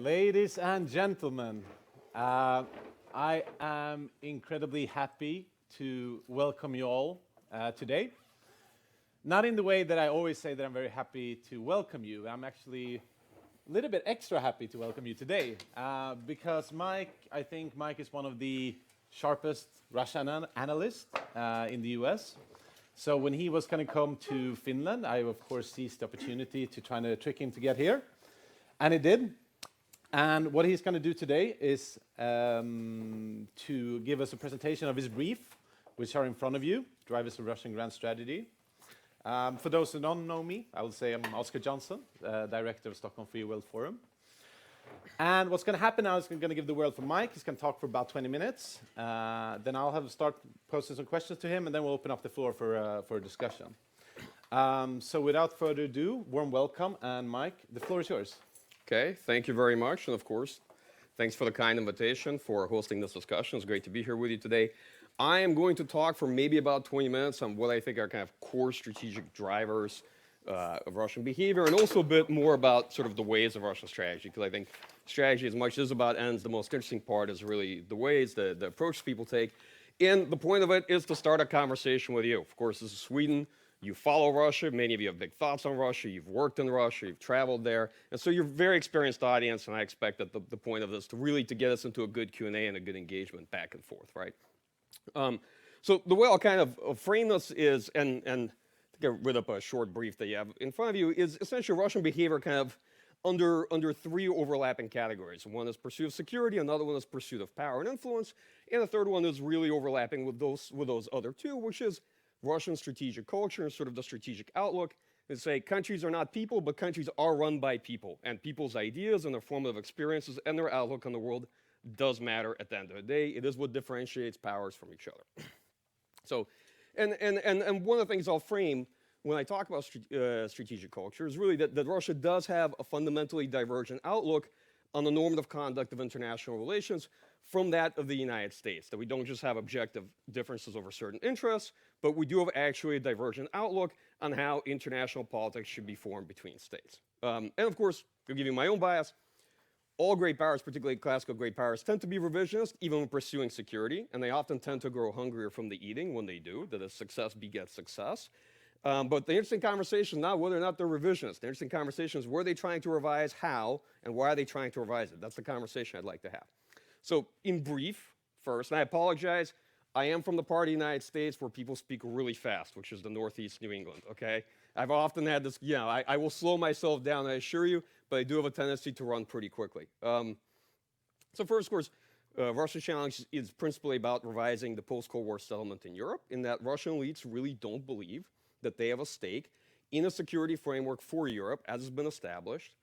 Ladies and gentlemen, I am incredibly happy to welcome you all today. Not in the way that I always say that I'm very happy to welcome you. I'm actually a little bit extra happy to welcome you today because I think Mike is one of the sharpest Russian analysts in the US. So when he was going to come to Finland, I of course seized the opportunity to try to trick him to get here. And he did. And what he's going to do today is to give us a presentation of his brief, which are in front of you, Drivers of Russian Grand Strategy. For those who don't know me, I will say I'm Oscar Jonsson, Director of Stockholm Free World Forum. And what's going to happen now is I'm going to give the word for Mike. He's going to talk for about 20 minutes. Then I'll start posing some questions to him, and then we'll open up the floor for a discussion. So without further ado, warm welcome. And Mike, the floor is yours. Okay, thank you very much. And of course, thanks for the kind invitation for hosting this discussion. It's great to be here with you today. I am going to talk for maybe about 20 minutes on what I think are kind of core strategic drivers of Russian behavior, and also a bit more about sort of the ways of Russian strategy, because I think strategy, as much as about ends, the most interesting part is really the ways, the approach people take. And the point of it is to start a conversation with you. Of course, this is Sweden. You follow Russia. Many of you have big thoughts on Russia. You've worked in Russia. You've traveled there. And so you're a very experienced audience, and I expect that the point of this to really to get us into a good Q&A and a good engagement back and forth, right? So the way I'll kind of frame this is, and to get rid of a short brief that you have in front of you, is essentially Russian behavior kind of under three overlapping categories. One is pursuit of security, another one is pursuit of power and influence, and the third one is really overlapping with those other two, which is Russian strategic culture and sort of the strategic outlook. They say countries are not people, but countries are run by people, and people's ideas and their formative experiences and their outlook on the world does matter at the end of the day. It is what differentiates powers from each other. So, and one of the things I'll frame when I talk about strategic culture is really that Russia does have a fundamentally divergent outlook on the normative conduct of international relations from that of the United States, that we don't just have objective differences over certain interests, but we do have actually a divergent outlook on how international politics should be formed between states. And of course, to give you my own bias, all great powers, particularly classical great powers, tend to be revisionist even when pursuing security, and they often tend to grow hungrier from the eating when they do, that is success begets success. But the interesting conversation is not whether or not they're revisionists. The interesting conversation is, were they trying to revise, how, and why are they trying to revise it? That's the conversation I'd like to have. So in brief, first, and I apologize, I am from the part of the United States where people speak really fast, which is the Northeast New England, okay? I've often had this, I will slow myself down, I assure you, but I do have a tendency to run pretty quickly. So first, of course, Russia's challenge is principally about revising the post-Cold War settlement in Europe, in that Russian elites really don't believe that they have a stake in a security framework for Europe, as has been established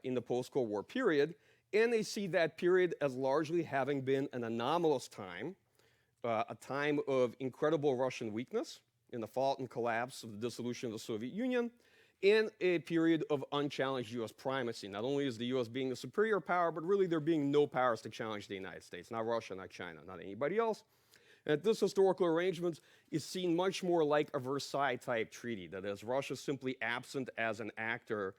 in the post-Cold War period, and they see that period as largely having been an anomalous time, a time of incredible Russian weakness in the fall and collapse of the dissolution of the Soviet Union, and a period of unchallenged U.S. primacy. Not only is the U.S. being the superior power, but really there being no powers to challenge the United States, not Russia, not China, not anybody else. And this historical arrangement is seen much more like a Versailles-type treaty, that is, Russia simply absent as an actor,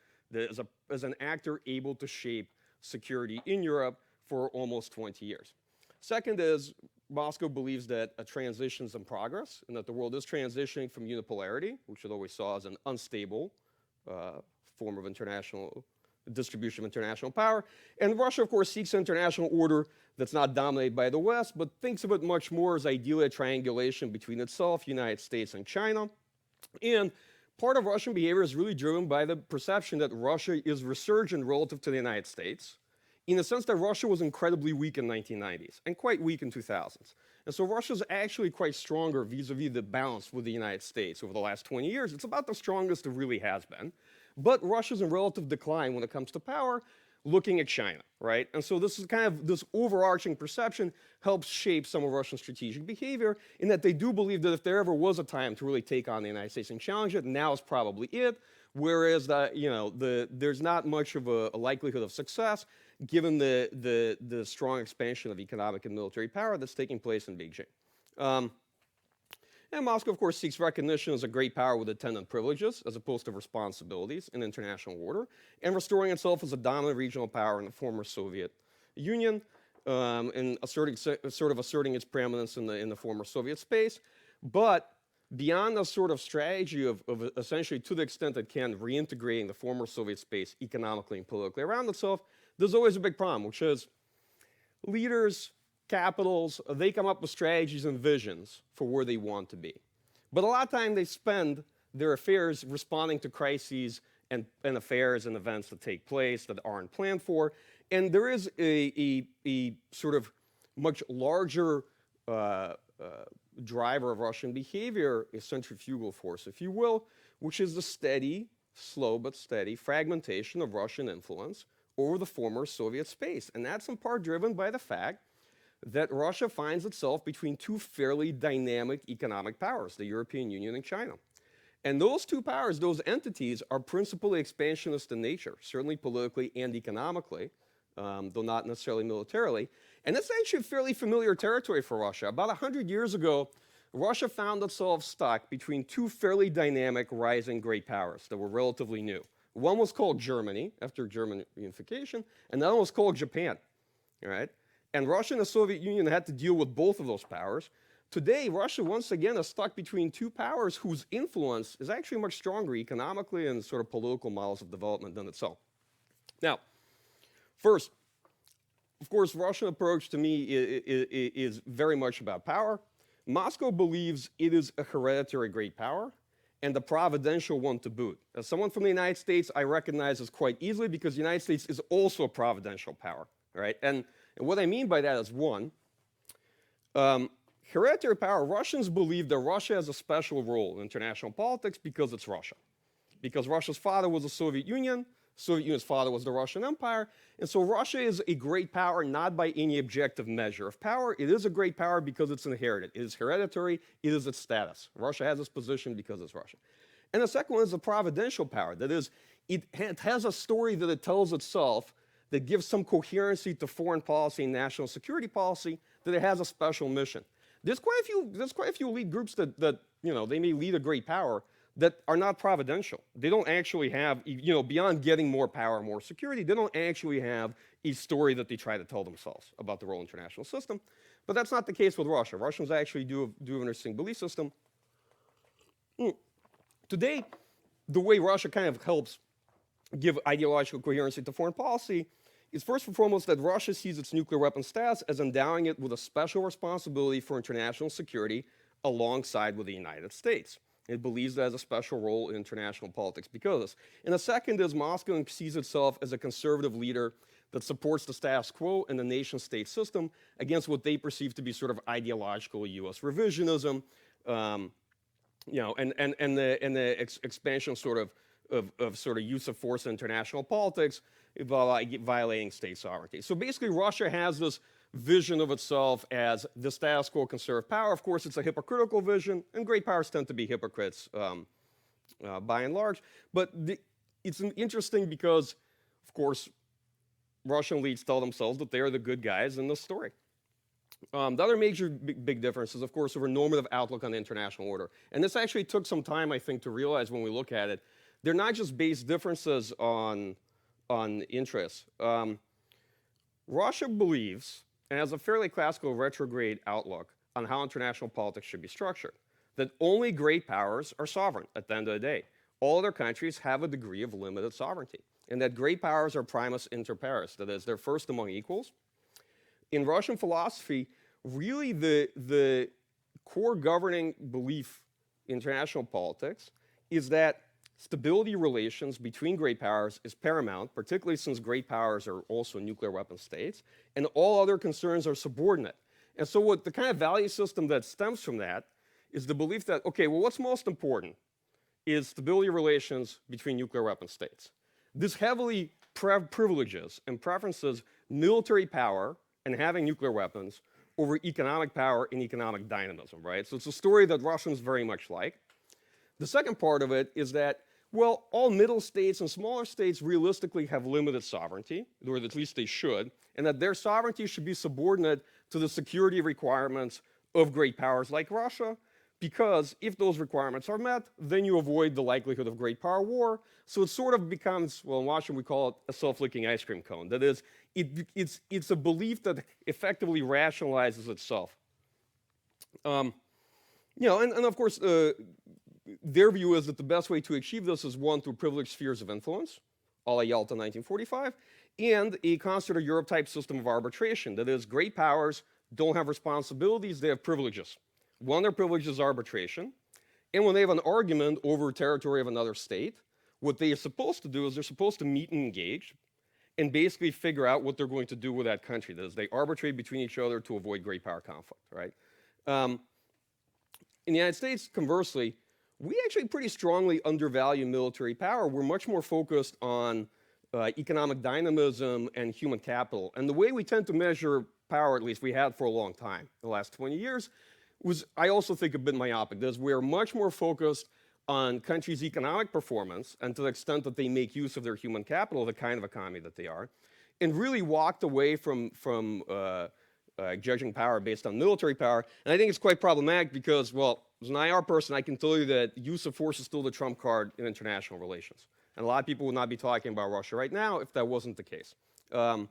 as an actor able to shape security in Europe for almost 20 years. Second is, Moscow believes that a transition is in progress, and that the world is transitioning from unipolarity, which it always saw as an unstable form of international distribution of international power. And Russia, of course, seeks an international order that's not dominated by the West, but thinks of it much more as ideally a triangulation between itself, United States, and China. And part of Russian behavior is really driven by the perception that Russia is resurgent relative to the United States, in the sense that Russia was incredibly weak in the 1990s and quite weak in 2000s. And so Russia's actually quite stronger vis-a-vis the balance with the United States over the last 20 years. It's about the strongest it really has been. But Russia's in relative decline when it comes to power, looking at China, right? And so this is kind of, this overarching perception helps shape some of Russian strategic behavior, in that they do believe that if there ever was a time to really take on the United States and challenge it, now is probably it. Whereas there's not much of a likelihood of success given the strong expansion of economic and military power that's taking place in Beijing. And Moscow, of course, seeks recognition as a great power with attendant privileges as opposed to responsibilities in international order, and restoring itself as a dominant regional power in the former Soviet Union, and asserting its preeminence in the former Soviet space. But beyond the sort of strategy of essentially, to the extent that can, reintegrating the former Soviet space economically and politically around itself, there's always a big problem, which is leaders, capitals, they come up with strategies and visions for where they want to be. But a lot of time they spend their affairs responding to crises and affairs and events that take place that aren't planned for. And there is a sort of much larger driver of Russian behavior, a centrifugal force, if you will, which is the steady, slow but steady fragmentation of Russian influence over the former Soviet space. And that's in part driven by the fact that Russia finds itself between two fairly dynamic economic powers, the European Union and China. And those two powers, those entities, are principally expansionist in nature, certainly politically and economically, though not necessarily militarily. And it's actually fairly familiar territory for Russia. About 100 years ago, Russia found itself stuck between two fairly dynamic rising great powers that were relatively new. One was called Germany, after German reunification, and the other was called Japan, all right? And Russia and the Soviet Union had to deal with both of those powers. Today, Russia, once again, is stuck between two powers whose influence is actually much stronger economically and sort of political models of development than itself. Now, first, of course, Russian approach to me is very much about power. Moscow believes it is a hereditary great power and a providential one to boot. As someone from the United States, I recognize this quite easily because the United States is also a providential power, right? And what I mean by that is, one, hereditary power. Russians believe that Russia has a special role in international politics because it's Russia. Because Russia's father was the Soviet Union, Soviet Union's father was the Russian Empire, and so Russia is a great power not by any objective measure of power. It is a great power because it's inherited. It is hereditary. It is its status. Russia has its position because it's Russia. And the second one is a providential power. That is, it has a story that it tells itself that gives some coherency to foreign policy and national security policy, that it has a special mission. There's quite a few elite groups that they may lead a great power that are not providential. They don't actually have, beyond getting more power, more security, they don't actually have a story that they try to tell themselves about the role of the international system. But that's not the case with Russia. Russians actually do have an interesting belief system. Today, the way Russia kind of helps give ideological coherency to foreign policy is first and foremost that Russia sees its nuclear weapon status as endowing it with a special responsibility for international security alongside with the United States. It believes that it has a special role in international politics because of this. And the second is Moscow sees itself as a conservative leader that supports the status quo and the nation-state system against what they perceive to be sort of ideological U.S. revisionism, and the expansion of use of force in international politics, violating state sovereignty. So basically, Russia has this vision of itself as the status quo conservative power. Of course, it's a hypocritical vision, and great powers tend to be hypocrites by and large. But it's interesting because, of course, Russian elites tell themselves that they are the good guys in this story. The other major big difference is, of course, over normative outlook on the international order. And this actually took some time, I think, to realize when we look at it. They're not just base differences on interests. Russia believes, and has a fairly classical retrograde outlook on how international politics should be structured, that only great powers are sovereign at the end of the day. All other countries have a degree of limited sovereignty, and that great powers are primus inter pares, that is, they're first among equals. In Russian philosophy, really the core governing belief in international politics is that stability relations between great powers is paramount, particularly since great powers are also nuclear weapon states, and all other concerns are subordinate. And so what the kind of value system that stems from that is the belief that, okay, well, what's most important is stability relations between nuclear weapon states. This heavily privileges and preferences military power and having nuclear weapons over economic power and economic dynamism, right? So it's a story that Russians very much like. The second part of it is that, well, all middle states and smaller states realistically have limited sovereignty, or at least they should, and that their sovereignty should be subordinate to the security requirements of great powers like Russia, because if those requirements are met, then you avoid the likelihood of great power war. So it sort of becomes, well, in Washington we call it a self-licking ice cream cone. That is, it's a belief that effectively rationalizes itself. You know, and of course, their view is that the best way to achieve this is one, through privileged spheres of influence, a la Yalta 1945, and a concert of Europe type system of arbitration. That is, great powers don't have responsibilities, they have privileges. One of their privileges is arbitration, and when they have an argument over territory of another state, what they are supposed to do is they're supposed to meet and engage and basically figure out what they're going to do with that country. That is, they arbitrate between each other to avoid great power conflict, right? In the United States, conversely, we actually pretty strongly undervalue military power. We're much more focused on economic dynamism and human capital. And the way we tend to measure power, at least we had for a long time, the last 20 years, was, I also think, a bit myopic. That is, we are much more focused on countries' economic performance and to the extent that they make use of their human capital, the kind of economy that they are, and really walked away from judging power based on military power. And I think it's quite problematic because, well, as an IR person, I can tell you that use of force is still the trump card in international relations. And a lot of people would not be talking about Russia right now if that wasn't the case. And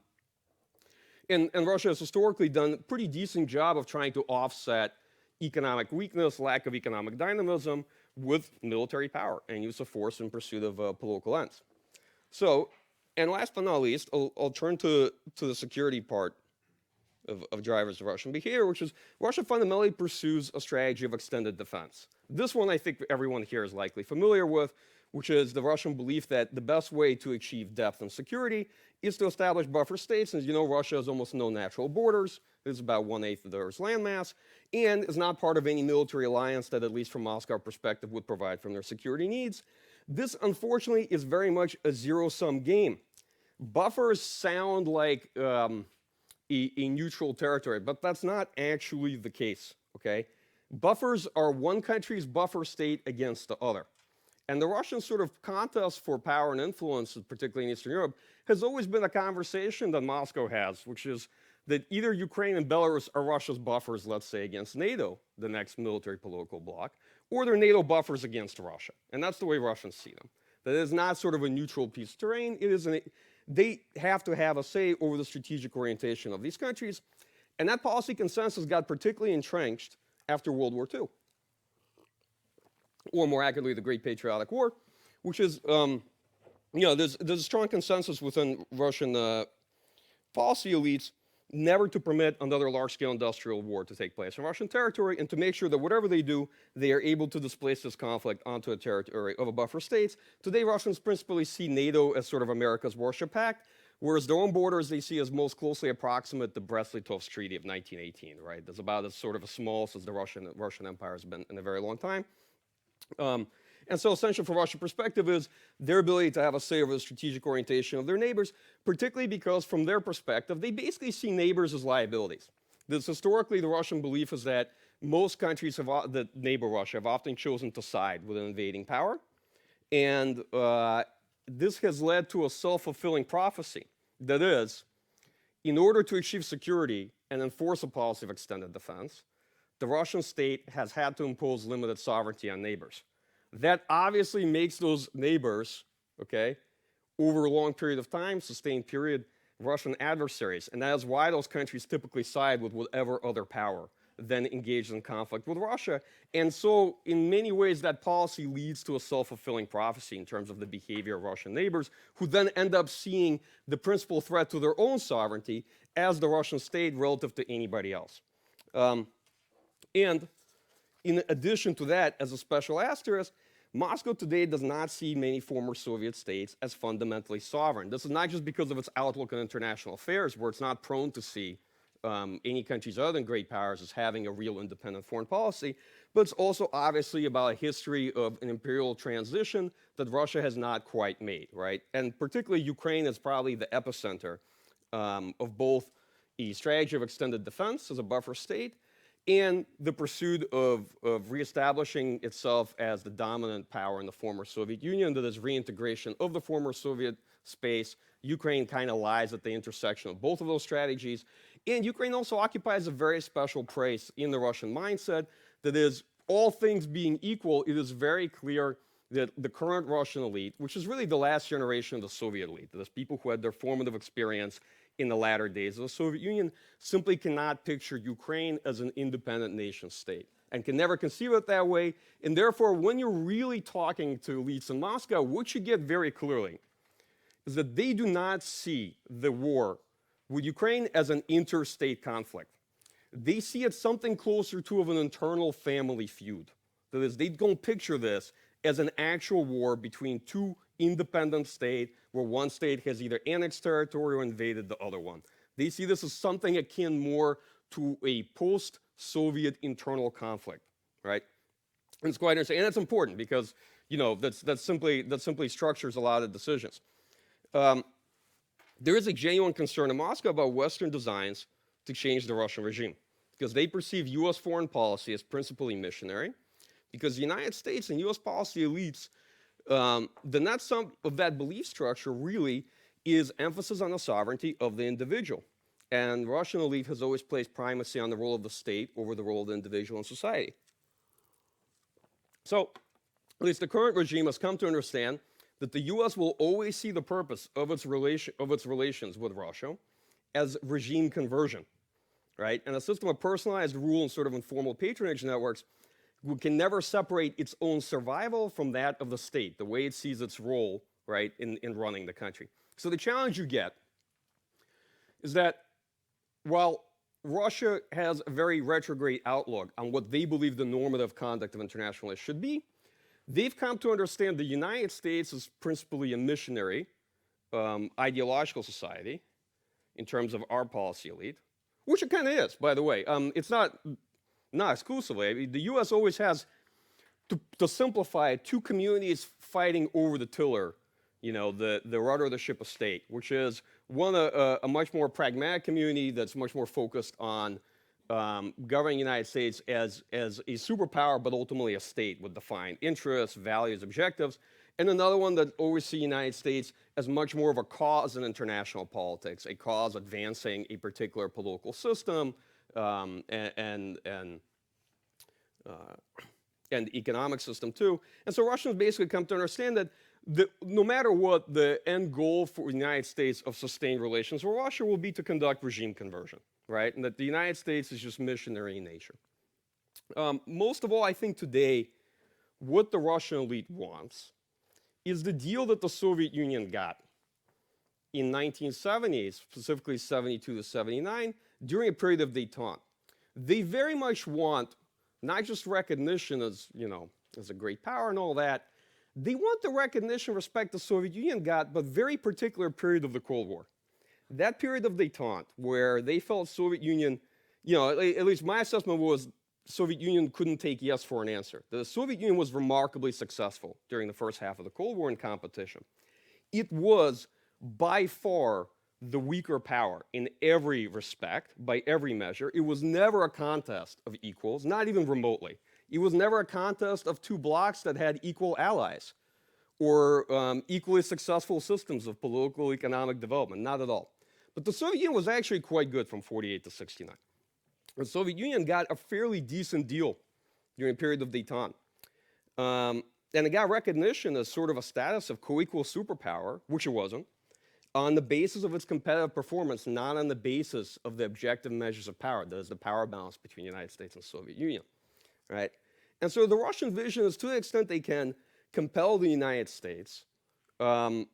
Russia has historically done a pretty decent job of trying to offset economic weakness, lack of economic dynamism, with military power and use of force in pursuit of political ends. So, and last but not least, I'll turn to the security part of drivers of Russian behavior, which is Russia fundamentally pursues a strategy of extended defense. This one I think everyone here is likely familiar with, which is the Russian belief that the best way to achieve depth and security is to establish buffer states. As you know, Russia has almost no natural borders. It's about 1/8 of the Earth's landmass, and is not part of any military alliance that, at least from Moscow perspective, would provide from their security needs. This, unfortunately, is very much a zero-sum game. Buffers sound like a neutral territory, but that's not actually the case, okay? Buffers are one country's buffer state against the other. And the Russian sort of contest for power and influence, particularly in Eastern Europe, has always been a conversation that Moscow has, which is that either Ukraine and Belarus are Russia's buffers, let's say, against NATO, the next military political bloc, or they're NATO buffers against Russia. And that's the way Russians see them. That is not sort of a neutral piece of terrain. It is they have to have a say over the strategic orientation of these countries. And that policy consensus got particularly entrenched after World War II. Or more accurately, the Great Patriotic War, which is, you know, there's a strong consensus within Russian policy elites never to permit another large-scale industrial war to take place in Russian territory, and to make sure that whatever they do, they are able to displace this conflict onto a territory of a buffer states. Today, Russians principally see NATO as sort of America's Warsaw Pact, whereas their own borders they see as most closely approximate the Brest-Litovsk Treaty of 1918, right? That's about as sort of as small as the Russian Empire has been in a very long time. And so essential from Russian perspective is their ability to have a say over the strategic orientation of their neighbors, particularly because from their perspective, they basically see neighbors as liabilities. This historically, the Russian belief is that most countries that neighbor Russia have often chosen to side with an invading power. And this has led to a self-fulfilling prophecy. That is, in order to achieve security and enforce a policy of extended defense, the Russian state has had to impose limited sovereignty on neighbors. That obviously makes those neighbors, okay, over a long period of time, sustained period, Russian adversaries. And that is why those countries typically side with whatever other power then engages in conflict with Russia. And so in many ways, that policy leads to a self-fulfilling prophecy in terms of the behavior of Russian neighbors, who then end up seeing the principal threat to their own sovereignty as the Russian state relative to anybody else. And in addition to that, as a special asterisk, Moscow today does not see many former Soviet states as fundamentally sovereign. This is not just because of its outlook on international affairs, where it's not prone to see any countries other than great powers as having a real independent foreign policy, but it's also obviously about a history of an imperial transition that Russia has not quite made, right? And particularly Ukraine is probably the epicenter of both a strategy of extended defense as a buffer state and the pursuit of reestablishing itself as the dominant power in the former Soviet Union, that is reintegration of the former Soviet space. Ukraine kind of lies at the intersection of both of those strategies. And Ukraine also occupies a very special place in the Russian mindset, that is, all things being equal, it is very clear that the current Russian elite, which is really the last generation of the Soviet elite, those people who had their formative experience in the latter days of the Soviet Union, simply cannot picture Ukraine as an independent nation state and can never conceive it that way. And therefore, when you're really talking to elites in Moscow, what you get very clearly is that they do not see the war with Ukraine as an interstate conflict. They see it something closer to of an internal family feud. That is, they don't picture this as an actual war between two independent states where one state has either annexed territory or invaded the other one. They see this as something akin more to a post-Soviet internal conflict, right? And it's quite interesting, and it's important because that simply structures a lot of decisions. There is a genuine concern in Moscow about Western designs to change the Russian regime because they perceive U.S. foreign policy as principally missionary, because the United States and U.S. policy elites, the net sum of that belief structure really is emphasis on the sovereignty of the individual. And Russian elite has always placed primacy on the role of the state over the role of the individual in society. So, at least the current regime has come to understand that the U.S. will always see the purpose of its relations with Russia as regime conversion, right? And a system of personalized rule and sort of informal patronage networks can never separate its own survival from that of the state, the way it sees its role, right, in running the country. So the challenge you get is that while Russia has a very retrograde outlook on what they believe the normative conduct of internationalists should be, they've come to understand the United States as principally a missionary ideological society in terms of our policy elite, which it kind of is, by the way. It's not exclusively. I mean, the U.S. always has, to simplify it, two communities fighting over the tiller, the rudder of the ship of state, which is one, a much more pragmatic community that's much more focused on governing the United States as a superpower, but ultimately a state with defined interests, values, objectives, and another one that always sees the United States as much more of a cause in international politics, a cause advancing a particular political system, and economic system too. And so Russians basically come to understand that no matter what, the end goal for the United States of sustained relations with Russia will be to conduct regime conversion, right? And that the United States is just missionary in nature. Most of all, I think today, what the Russian elite wants is the deal that the Soviet Union got in 1970s, specifically 72 to 79, during a period of détente. They very much want not just recognition as, as a great power and all that. They want the recognition and respect the Soviet Union got, but very particular period of the Cold War. That period of détente, where they felt Soviet Union, at least my assessment was Soviet Union couldn't take yes for an answer. The Soviet Union was remarkably successful during the first half of the Cold War in competition. It was by far the weaker power in every respect, by every measure. It was never a contest of equals, not even remotely. It was never a contest of two blocs that had equal allies or equally successful systems of political economic development, not at all. But the Soviet Union was actually quite good from 48 to 69. The Soviet Union got a fairly decent deal during a period of détente. And it got recognition as sort of a status of co-equal superpower, which it wasn't, on the basis of its competitive performance, not on the basis of the objective measures of power. That is the power balance between the United States and the Soviet Union, right? And so the Russian vision is, to the extent they can, compel the United States, and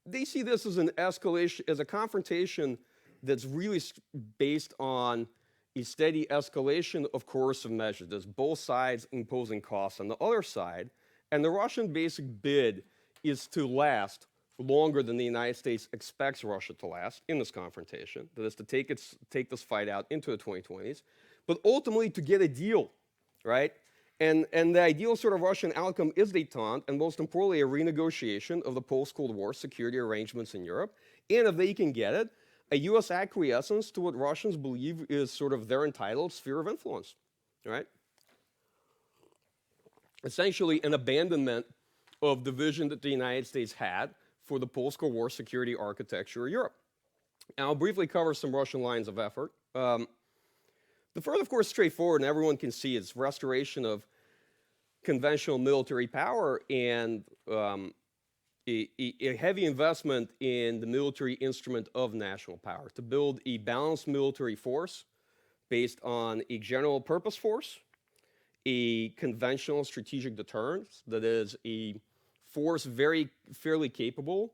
they see this as an escalation, as a confrontation that's really based on a steady escalation of coercive measures. There's both sides imposing costs on the other side, and the Russian basic bid is to last longer than the United States expects Russia to last in this confrontation. That is to take this fight out into the 2020s, but ultimately to get a deal, right? And the ideal sort of Russian outcome is détente, and most importantly, a renegotiation of the post-Cold War security arrangements in Europe. And if they can get it, a U.S. acquiescence to what Russians believe is sort of their entitled sphere of influence, right? Essentially, an abandonment of the vision that the United States had for the post-Cold War security architecture of Europe. And I'll briefly cover some Russian lines of effort. The The first, of course, straightforward, and everyone can see it's restoration of conventional military power and a heavy investment in the military instrument of national power to build a balanced military force based on a general purpose force, a conventional strategic deterrence that is a force fairly capable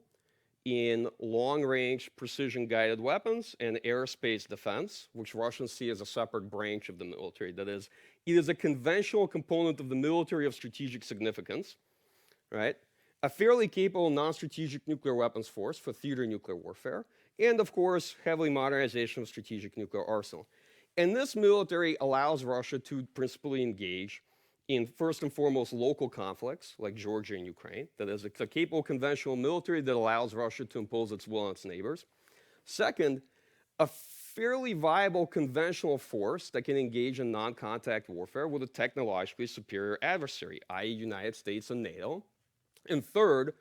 in long-range precision-guided weapons and aerospace defense, which Russians see as a separate branch of the military. That is, it is a conventional component of the military of strategic significance, right? A fairly capable non-strategic nuclear weapons force for theater nuclear warfare, and of course, heavily modernization of strategic nuclear arsenal. And this military allows Russia to principally engage in, first and foremost, local conflicts like Georgia and Ukraine. That is, it's a capable conventional military that allows Russia to impose its will on its neighbors. Second, a fairly viable conventional force that can engage in non-contact warfare with a technologically superior adversary, i.e. United States and NATO. And third,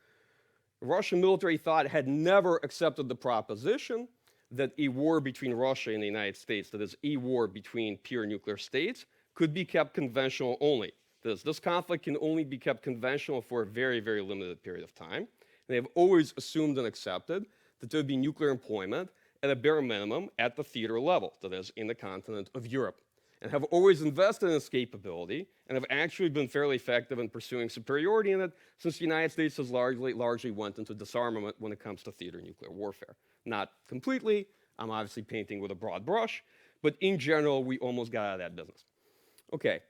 the Russian military thought had never accepted the proposition that a war between Russia and the United States, that is, a war between pure nuclear states, could be kept conventional only. This conflict can only be kept conventional for a very, very limited period of time. And they have always assumed and accepted that there would be nuclear employment at a bare minimum at the theater level, that is, in the continent of Europe, and have always invested in this capability and have actually been fairly effective in pursuing superiority in it, since the United States has largely went into disarmament when it comes to theater nuclear warfare. Not completely, I'm obviously painting with a broad brush, but in general, we almost got out of that business. Okay,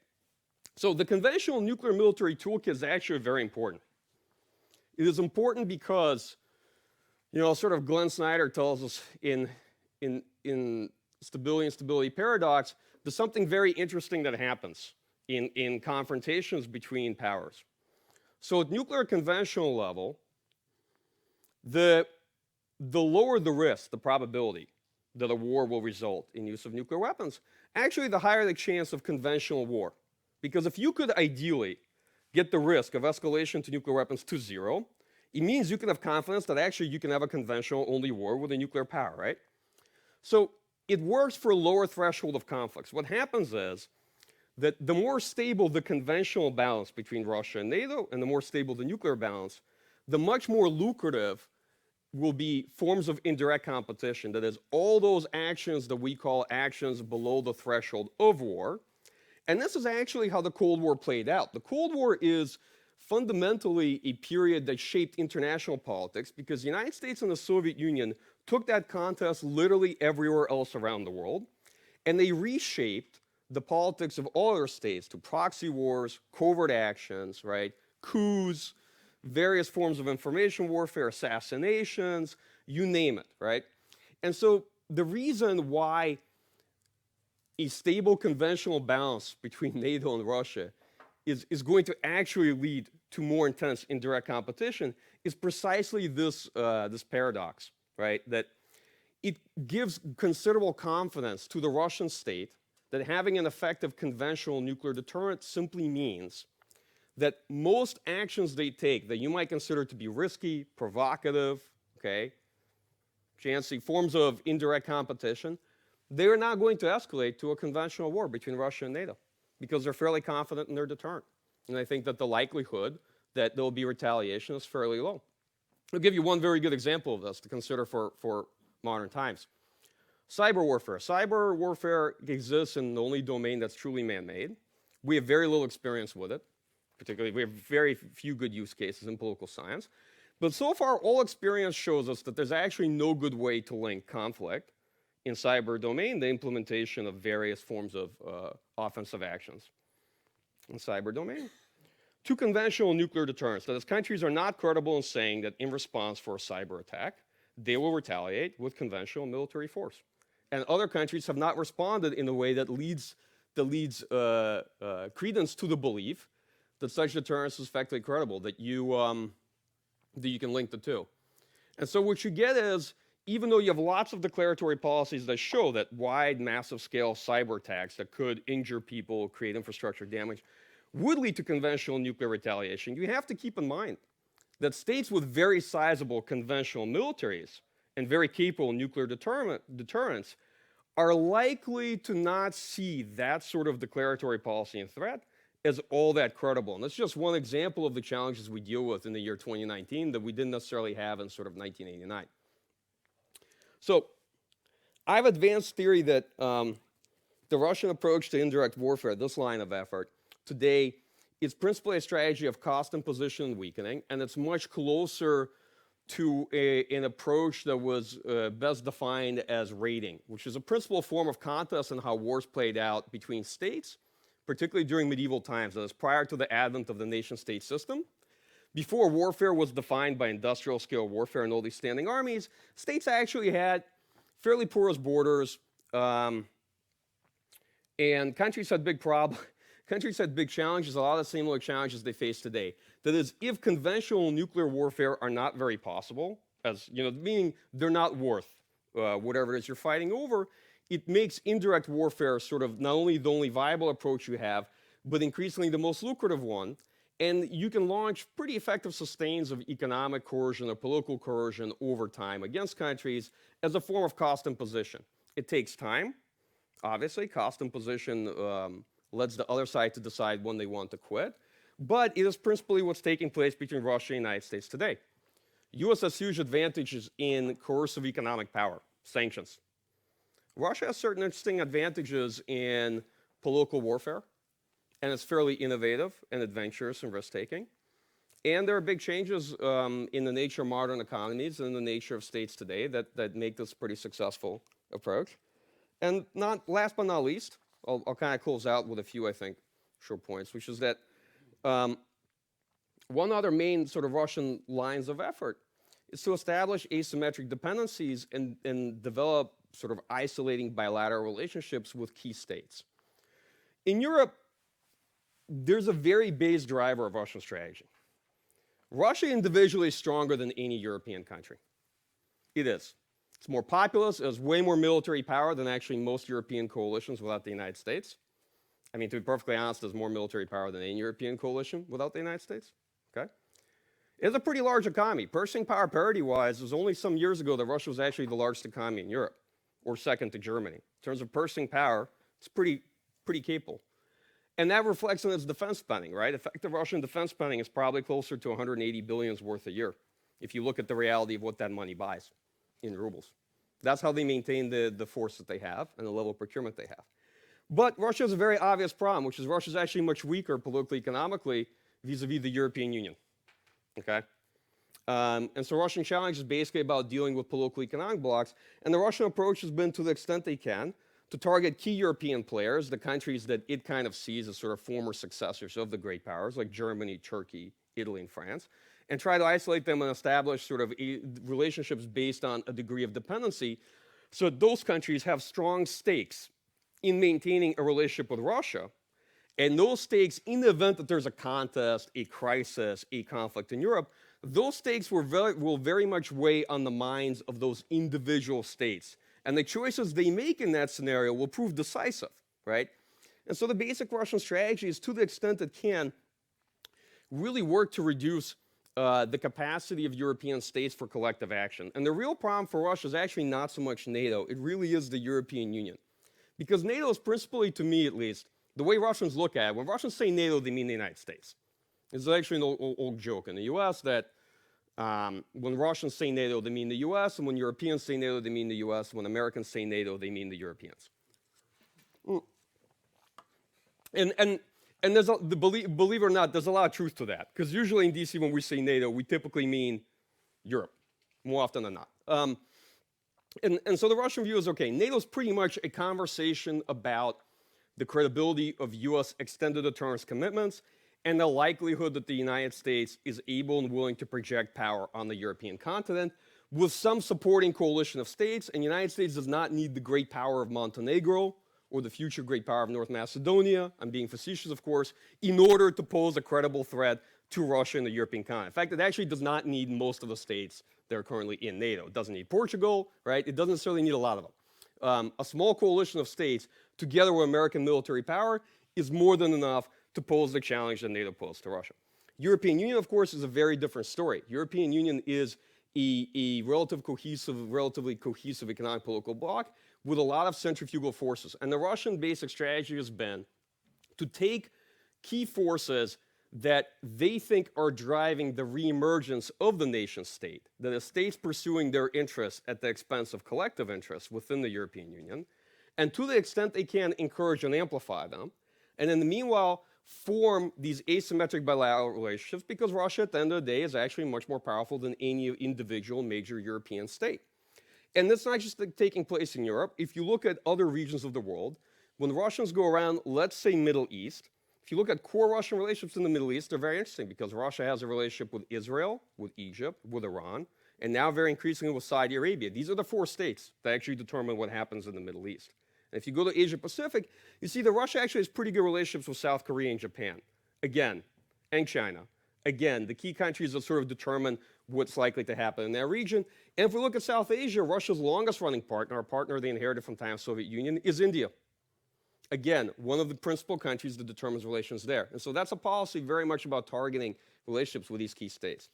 so the conventional nuclear military toolkit is actually very important. It is important because, you know, sort of Glenn Snyder tells us in Stability and Stability Paradox, there's something very interesting that happens in confrontations between powers. So at nuclear conventional level, the lower the risk, the probability that a war will result in use of nuclear weapons, actually the higher the chance of conventional war. Because if you could ideally get the risk of escalation to nuclear weapons to zero, it means you can have confidence that actually you can have a conventional only war with a nuclear power, right? So it works for a lower threshold of conflicts. What happens is that the more stable the conventional balance between Russia and NATO, and the more stable the nuclear balance, the much more lucrative will be forms of indirect competition. That is, all those actions that we call actions below the threshold of war. And this is actually how the Cold War played out. The Cold War is fundamentally a period that shaped international politics because the United States and the Soviet Union took that contest literally everywhere else around the world, and they reshaped the politics of all other states to proxy wars, covert actions, right, coups, various forms of information warfare, assassinations, you name it, right? And so the reason why a stable conventional balance between NATO and Russia is going to actually lead to more intense indirect competition is precisely this paradox, right? That it gives considerable confidence to the Russian state that having an effective conventional nuclear deterrent simply means that most actions they take that you might consider to be risky, provocative, okay, chancy forms of indirect competition, they're not going to escalate to a conventional war between Russia and NATO because they're fairly confident in their deterrent. And I think that the likelihood that there will be retaliation is fairly low. I'll give you one very good example of this to consider for modern times. Cyber warfare. Cyber warfare exists in the only domain that's truly man-made. We have very little experience with it. Particularly, we have very few good use cases in political science. But so far, all experience shows us that there's actually no good way to link conflict in cyber domain, the implementation of various forms of offensive actions in cyber domain. To conventional nuclear deterrence, that is, countries are not credible in saying that in response for a cyber attack, they will retaliate with conventional military force. And other countries have not responded in a way that leads credence to the belief that such deterrence is effectively credible, that you can link the two. And so what you get is, even though you have lots of declaratory policies that show that wide, massive-scale cyber attacks that could injure people, create infrastructure damage, would lead to conventional nuclear retaliation, you have to keep in mind that states with very sizable conventional militaries and very capable nuclear deterrence are likely to not see that sort of declaratory policy and threat as all that credible. And that's just one example of the challenges we deal with in the year 2019 that we didn't necessarily have in sort of 1989. So I've advanced theory that the Russian approach to indirect warfare, this line of effort, today is principally a strategy of cost imposition and weakening, and it's much closer to an approach that was best defined as raiding, which is a principal form of contest in how wars played out between states, particularly during medieval times, that is prior to the advent of the nation-state system. Before warfare was defined by industrial-scale warfare and all these standing armies, states actually had fairly porous borders, and countries had big problems. Countries had big challenges, a lot of the similar challenges they face today. That is, if conventional nuclear warfare are not very possible, as you know, meaning they're not worth whatever it is you're fighting over, it makes indirect warfare sort of not only the only viable approach you have, but increasingly the most lucrative one. And you can launch pretty effective sustains of economic coercion or political coercion over time against countries as a form of cost imposition. It takes time. Obviously, cost imposition lets the other side to decide when they want to quit. But it is principally what's taking place between Russia and the United States today. US has huge advantages in coercive economic power, sanctions. Russia has certain interesting advantages in political warfare, and it's fairly innovative and adventurous and risk-taking. And there are big changes in the nature of modern economies and in the nature of states today that make this a pretty successful approach. And last but not least, I'll kind of close out with a few, I think, short points, which is that one other main sort of Russian lines of effort is to establish asymmetric dependencies and develop sort of isolating bilateral relationships with key states. In Europe, there's a very base driver of Russian strategy. Russia individually is stronger than any European country. It is. It's more populous, it has way more military power than actually most European coalitions without the United States. I mean, to be perfectly honest, there's more military power than any European coalition without the United States, okay? It has a pretty large economy. Purchasing power parity-wise, it was only some years ago that Russia was actually the largest economy in Europe, or second to Germany. In terms of purchasing power, it's pretty capable. And that reflects on its defense spending, right? Effective Russian defense spending is probably closer to 180 billion worth a year, if you look at the reality of what that money buys in rubles. That's how they maintain the force that they have and the level of procurement they have. But Russia has a very obvious problem, which is Russia is actually much weaker politically, economically, vis-a-vis the European Union, okay? And so Russian challenge is basically about dealing with political economic blocks, and the Russian approach has been, to the extent they can, to target key European players, the countries that it kind of sees as sort of former successors of the great powers, like Germany, Turkey, Italy, and France, and try to isolate them and establish sort of relationships based on a degree of dependency, so that those countries have strong stakes in maintaining a relationship with Russia, and those stakes, in the event that there's a contest, a crisis, a conflict in Europe, those stakes will very much weigh on the minds of those individual states. And the choices they make in that scenario will prove decisive, right? And so the basic Russian strategy is, to the extent it can, really work to reduce the capacity of European states for collective action. And the real problem for Russia is actually not so much NATO, it really is the European Union. Because NATO is principally, to me at least, the way Russians look at it, when Russians say NATO, they mean the United States. It's actually an old joke in the US that when Russians say NATO, they mean the US, and when Europeans say NATO, they mean the US, when Americans say NATO, they mean the Europeans. And there's believe it or not, there's a lot of truth to that, because usually in DC when we say NATO, we typically mean Europe, more often than not. And so the Russian view is, okay, NATO is pretty much a conversation about the credibility of US extended deterrence commitments and the likelihood that the United States is able and willing to project power on the European continent with some supporting coalition of states, and the United States does not need the great power of Montenegro or the future great power of North Macedonia, I'm being facetious of course, in order to pose a credible threat to Russia and the European continent. In fact, it actually does not need most of the states that are currently in NATO. It doesn't need Portugal, right? It doesn't necessarily need a lot of them. A small coalition of states, together with American military power, is more than enough to pose the challenge that NATO posed to Russia. European Union, of course, is a very different story. European Union is a relatively cohesive economic political bloc with a lot of centrifugal forces. And the Russian basic strategy has been to take key forces that they think are driving the reemergence of the nation state, that is, states pursuing their interests at the expense of collective interests within the European Union, and to the extent they can, encourage and amplify them, and in the meanwhile, form these asymmetric bilateral relationships, because Russia, at the end of the day, is actually much more powerful than any individual major European state. And that's not just taking place in Europe. If you look at other regions of the world, when the Russians go around, let's say, Middle East, if you look at core Russian relationships in the Middle East, they're very interesting because Russia has a relationship with Israel, with Egypt, with Iran, and now very increasingly with Saudi Arabia. These are the four states that actually determine what happens in the Middle East. And if you go to Asia Pacific, you see that Russia actually has pretty good relationships with South Korea and Japan, again, and China. Again, the key countries that sort of determine what's likely to happen in that region. And if we look at South Asia, Russia's longest running partner, a partner they inherited from the time of the Soviet Union, is India. Again, one of the principal countries that determines relations there. And so that's a policy very much about targeting relationships with these key states.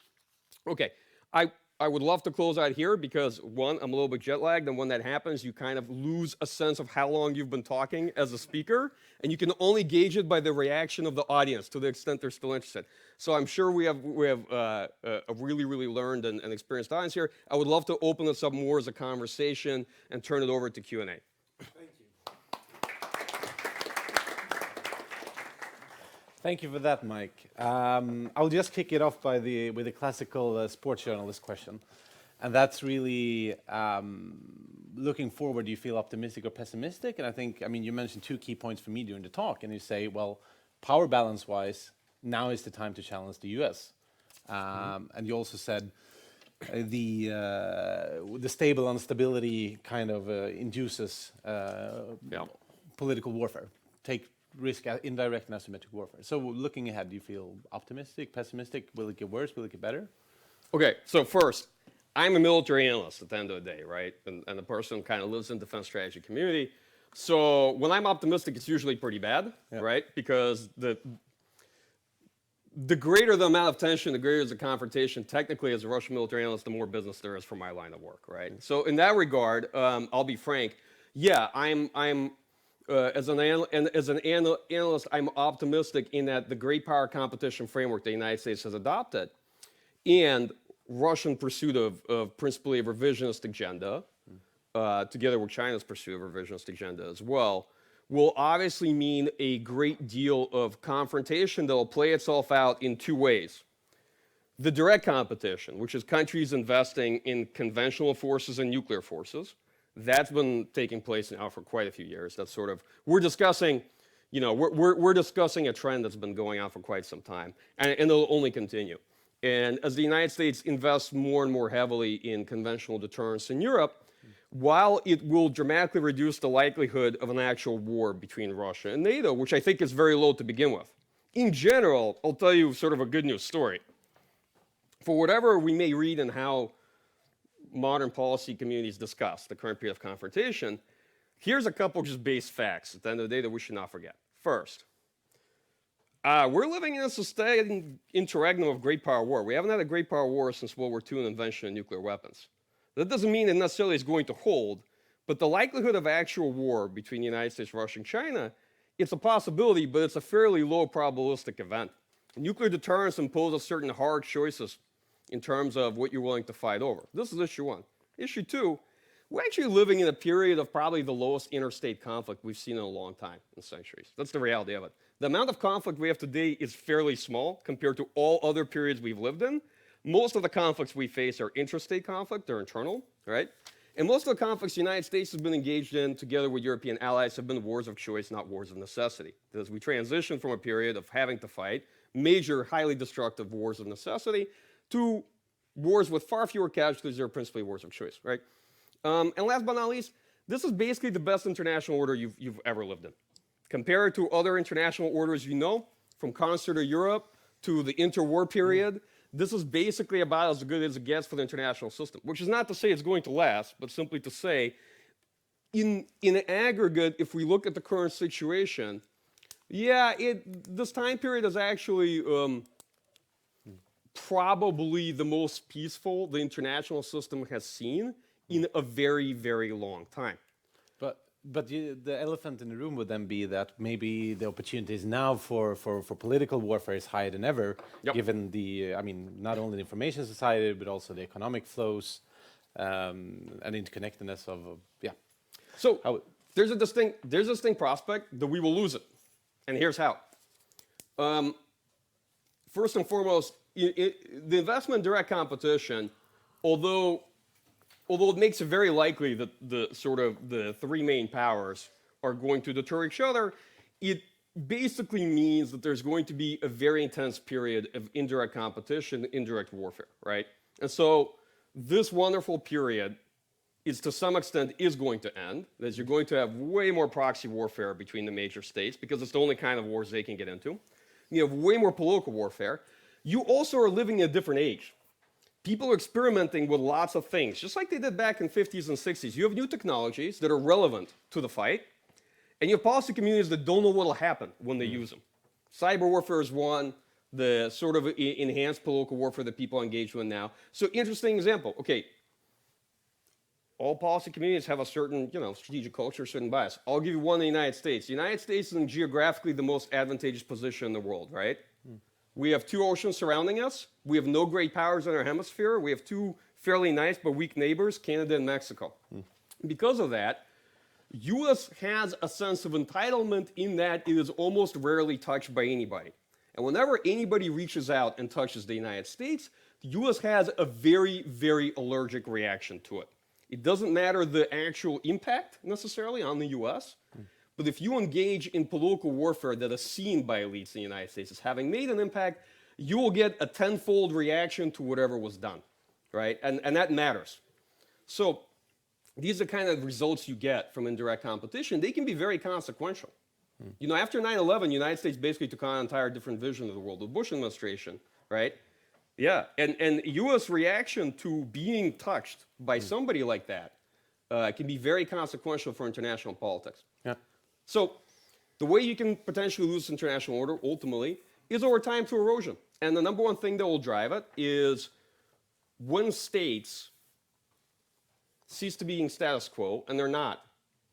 Okay, I would love to close out here because, one, I'm a little bit jet lagged, and when that happens, you kind of lose a sense of how long you've been talking as a speaker, and you can only gauge it by the reaction of the audience to the extent they're still interested. So I'm sure we have a really, really learned and experienced audience here. I would love to open this up more as a conversation and turn it over to Q&A. Thank you. Thank you for that, Mike. I'll just kick it off with the classical sports journalist question. And that's really looking forward, do you feel optimistic or pessimistic? And I mean, you mentioned two key points for me during the talk. And you say, well, power balance-wise, now is the time to challenge the US. And you also said the stable instability kind of induces political warfare. Take risk at indirect and asymmetric warfare. So looking ahead, do you feel optimistic, pessimistic? Will it get worse? Will it get better? Okay, so first, I'm a military analyst at the end of the day, right? And a person who kind of lives in the defense strategy community. So when I'm optimistic, it's usually pretty bad, right? Because the greater the amount of tension, the greater the confrontation, technically as a Russian military analyst, the more business there is for my line of work, right? So in that regard, I'll be frank, yeah, as an analyst, I'm optimistic in that the great power competition framework the United States has adopted and Russian pursuit of principally a revisionist agenda, together with China's pursuit of a revisionist agenda as well, will obviously mean a great deal of confrontation that will play itself out in two ways. The direct competition, which is countries investing in conventional forces and nuclear forces. That's been taking place now for quite a few years. That's sort of, we're discussing a trend that's been going on for quite some time, and it'll only continue. And as the United States invests more and more heavily in conventional deterrence in Europe, while it will dramatically reduce the likelihood of an actual war between Russia and NATO, which I think is very low to begin with. In general, I'll tell you sort of a good news story. For whatever we may read and how modern policy communities discuss the current period of confrontation, here's a couple just base facts at the end of the day that we should not forget. First, we're living in a sustained interregnum of great power war. We haven't had a great power war since World War II and the invention of nuclear weapons. That doesn't mean it necessarily is going to hold, but the likelihood of actual war between the United States, Russia, and China, it's a possibility, but it's a fairly low probabilistic event. Nuclear deterrence imposes certain hard choices in terms of what you're willing to fight over. This is issue one. Issue two, we're actually living in a period of probably the lowest interstate conflict we've seen in a long time, in centuries. That's the reality of it. The amount of conflict we have today is fairly small compared to all other periods we've lived in. Most of the conflicts we face are intrastate conflict, they're internal, right? And most of the conflicts the United States has been engaged in, together with European allies, have been wars of choice, not wars of necessity. As we transition from a period of having to fight major, highly destructive wars of necessity to wars with far fewer casualties that are principally wars of choice, right? And last but not least, this is basically the best international order you've ever lived in. Compared to other international orders you know, from concert of Europe to the interwar period, this is basically about as good as it gets for the international system, which is not to say it's going to last, but simply to say, in aggregate, if we look at the current situation, yeah, this time period is actually probably the most peaceful the international system has seen in a very, very long time. The elephant in the room would then be that maybe the opportunities now for political warfare is higher than ever, Yep. given the, I mean, not only the information society, but also the economic flows and interconnectedness of, yeah. So there's a distinct prospect that we will lose it, and here's how. First and foremost, the investment in direct competition, although it makes it very likely that the three main powers are going to deter each other, it basically means that there's going to be a very intense period of indirect competition, indirect warfare, right? And so this wonderful period is to some extent is going to end, as you're going to have way more proxy warfare between the major states because it's the only kind of wars they can get into. You have way more political warfare. You also are living in a different age. People are experimenting with lots of things, just like they did back in 50s and 60s. You have new technologies that are relevant to the fight, and you have policy communities that don't know what will happen when they use them. Cyber warfare is one, the sort of enhanced political warfare that people engage with now. So interesting example. Okay, all policy communities have a certain, strategic culture, certain bias. I'll give you one in the United States. The United States is in geographically the most advantageous position in the world, right? We have two oceans surrounding us. We have no great powers in our hemisphere. We have two fairly nice but weak neighbors, Canada and Mexico. Because of that, U.S. has a sense of entitlement in that it is almost rarely touched by anybody. And whenever anybody reaches out and touches the United States, the U.S. has a very, very allergic reaction to it. It doesn't matter the actual impact necessarily on the U.S., but if you engage in political warfare that is seen by elites in the United States as having made an impact, you will get a tenfold reaction to whatever was done, right? And that matters. So these are kind of results you get from indirect competition. They can be very consequential. After 9/11, the United States basically took on an entire different vision of the world, the Bush administration, right? Yeah, and U.S. reaction to being touched by somebody like that can be very consequential for international politics. Yeah. So the way you can potentially lose international order, ultimately, is over time through erosion. And the number one thing that will drive it is when states cease to being status quo, and they're not.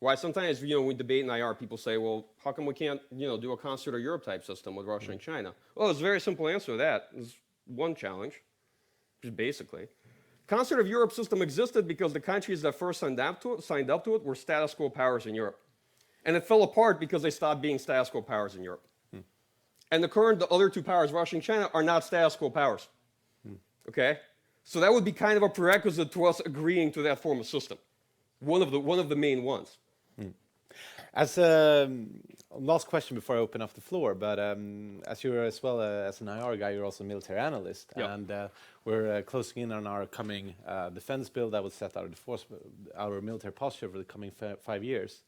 Why sometimes, we debate in IR, people say, well, how come we can't, do a concert of Europe type system with Russia and China? Well, there's a very simple answer to that. There's one challenge, which is basically, concert of Europe system existed because the countries that first signed up to it were status quo powers in Europe. And it fell apart because they stopped being status quo powers in Europe. And the other two powers, Russia and China, are not status quo powers. Okay? So that would be kind of a prerequisite to us agreeing to that form of system. One of the main ones. As a last question before I open up the floor, but as you're as well as an IR guy, you're also a military analyst, Yep. and we're closing in on our coming defense bill that will set our military posture for the coming 5 years.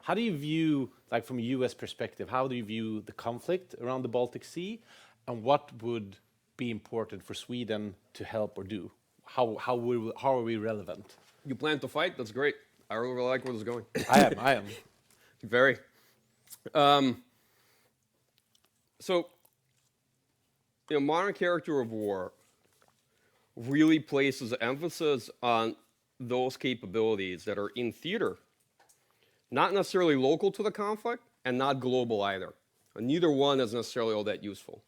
How do you view, like from a U.S. perspective, how do you view the conflict around the Baltic Sea, and what would be important for Sweden to help or do? How are we relevant? You plan to fight? That's great. I really like where this is going. I am. Very. So, modern character of war really places emphasis on those capabilities that are in theater, not necessarily local to the conflict and not global either. And neither one is necessarily all that useful,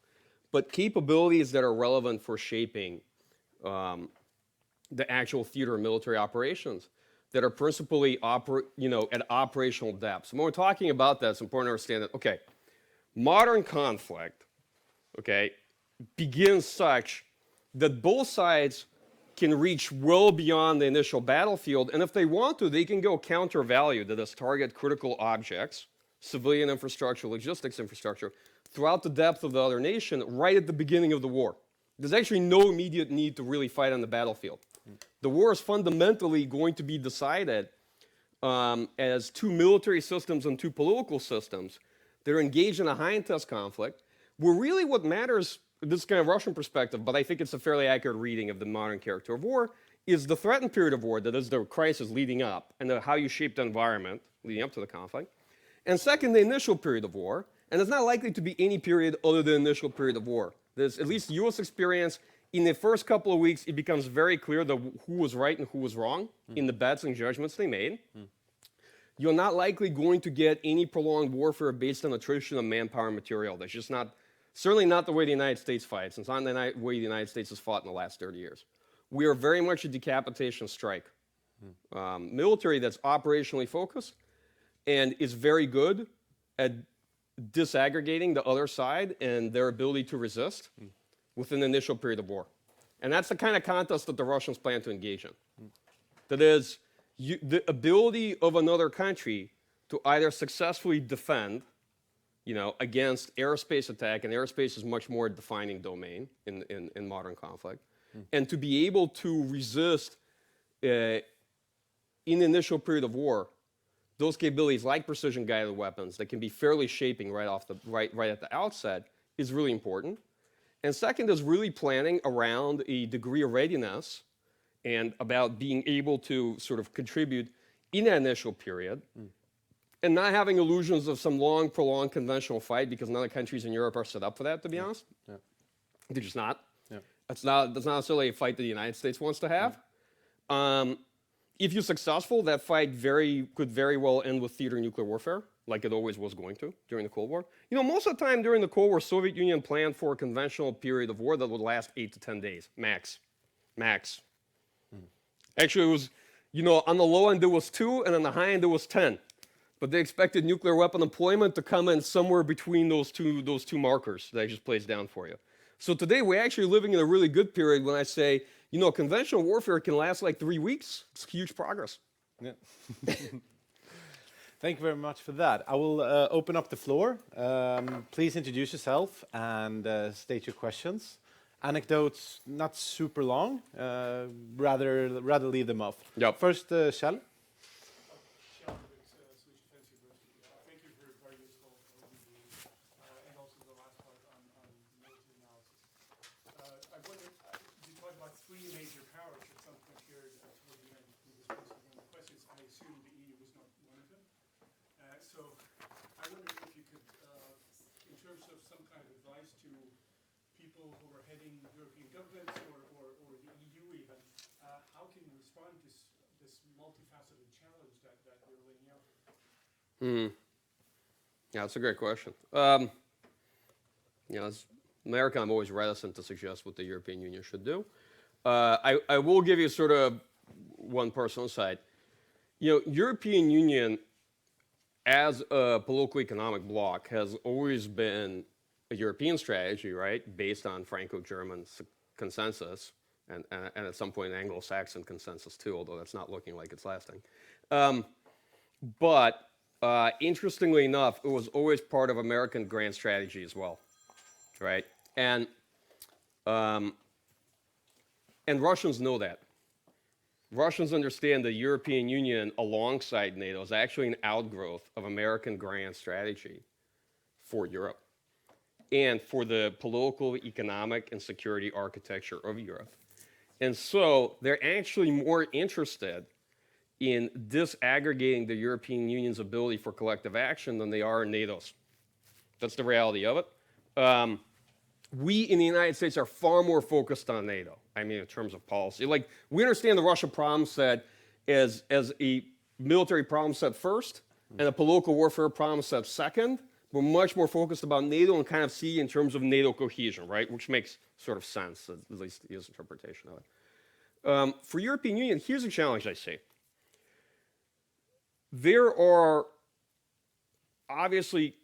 but capabilities that are relevant for shaping the actual theater of military operations that are principally at operational depth. So when we're talking about that, it's important to understand that, okay, modern conflict, okay, begins such that both sides can reach well beyond the initial battlefield, and if they want to, they can go counter-value, that is, target critical objects, civilian infrastructure, logistics infrastructure, throughout the depth of the other nation right at the beginning of the war. There's actually no immediate need to really fight on the battlefield. The war is fundamentally going to be decided as two military systems and two political systems that are engaged in a high-intense conflict, where really what matters, this is kind of Russian perspective, but I think it's a fairly accurate reading of the modern character of war, is the threatened period of war, that is the crisis leading up, and how you shape the environment leading up to the conflict. And second, the initial period of war, and it's not likely to be any period other than the initial period of war. There's at least U.S. experience in the first couple of weeks, it becomes very clear who was right and who was wrong in the bets and judgments they made. You're not likely going to get any prolonged warfare based on attrition of manpower and material. That's just not, certainly not the way the United States fights. It's not the way the United States has fought in the last 30 years. We are very much a decapitation strike. Military that's operationally focused and is very good at disaggregating the other side and their ability to resist within the initial period of war. And that's the kind of contest that the Russians plan to engage in. That is, the ability of another country to either successfully defend, against aerospace attack, and aerospace is much more a defining domain in modern conflict, and to be able to resist in the initial period of war, those capabilities like precision-guided weapons that can be fairly shaping right at the outset is really important. And second is really planning around a degree of readiness and about being able to sort of contribute in that initial period and not having illusions of some long, prolonged conventional fight because none of the countries in Europe are set up for that, to be honest. They're just not. That's not necessarily a fight that the United States wants to have. If you're successful, that fight could very well end with theater nuclear warfare, like it always was going to during the Cold War. Most of the time during the Cold War, Soviet Union planned for a conventional period of war that would last 8 to 10 days, max. Actually, it was, on the low end, there was 2, and on the high end, there was 10. But they expected nuclear weapon deployment to come in somewhere between those two markers that I just placed down for you. So today, we're actually living in a really good period when I say, conventional warfare can last like 3 weeks. It's huge progress. Yeah. Thank you very much for that. I will open up the floor. Please introduce yourself and state your questions. Anecdotes, not super long. Rather leave them off. Yep. First, Kjell. Thank you for a very useful overview and also the last part on military analysis. I wonder, you talked about 3 major powers at some point here toward the end of this process. One of the questions, I assume the EU was not one of them. So I wonder if you could, in terms of some kind of advice to people who are heading European governments or the EU even, how can you respond to this multifaceted challenge that we're laying out? Yeah, that's a great question. As American, I'm always reticent to suggest what the European Union should do. I will give you sort of one personal side. European Union as a political economic bloc has always been a European strategy, right, based on Franco-German consensus and at some point an Anglo-Saxon consensus too, although that's not looking like it's lasting. But interestingly enough, it was always part of American grand strategy as well, right? And Russians know that. Russians understand the European Union alongside NATO is actually an outgrowth of American grand strategy for Europe and for the political, economic, and security architecture of Europe. And so they're actually more interested in disaggregating the European Union's ability for collective action than they are in NATO's. That's the reality of it. We in the United States are far more focused on NATO, in terms of policy. Like, we understand the Russia problem set as a military problem set first and a political warfare problem set second. We're much more focused about NATO and kind of see in terms of NATO cohesion, right? Which makes sort of sense, at least his interpretation of it. For European Union, here's a challenge I see. There are obviously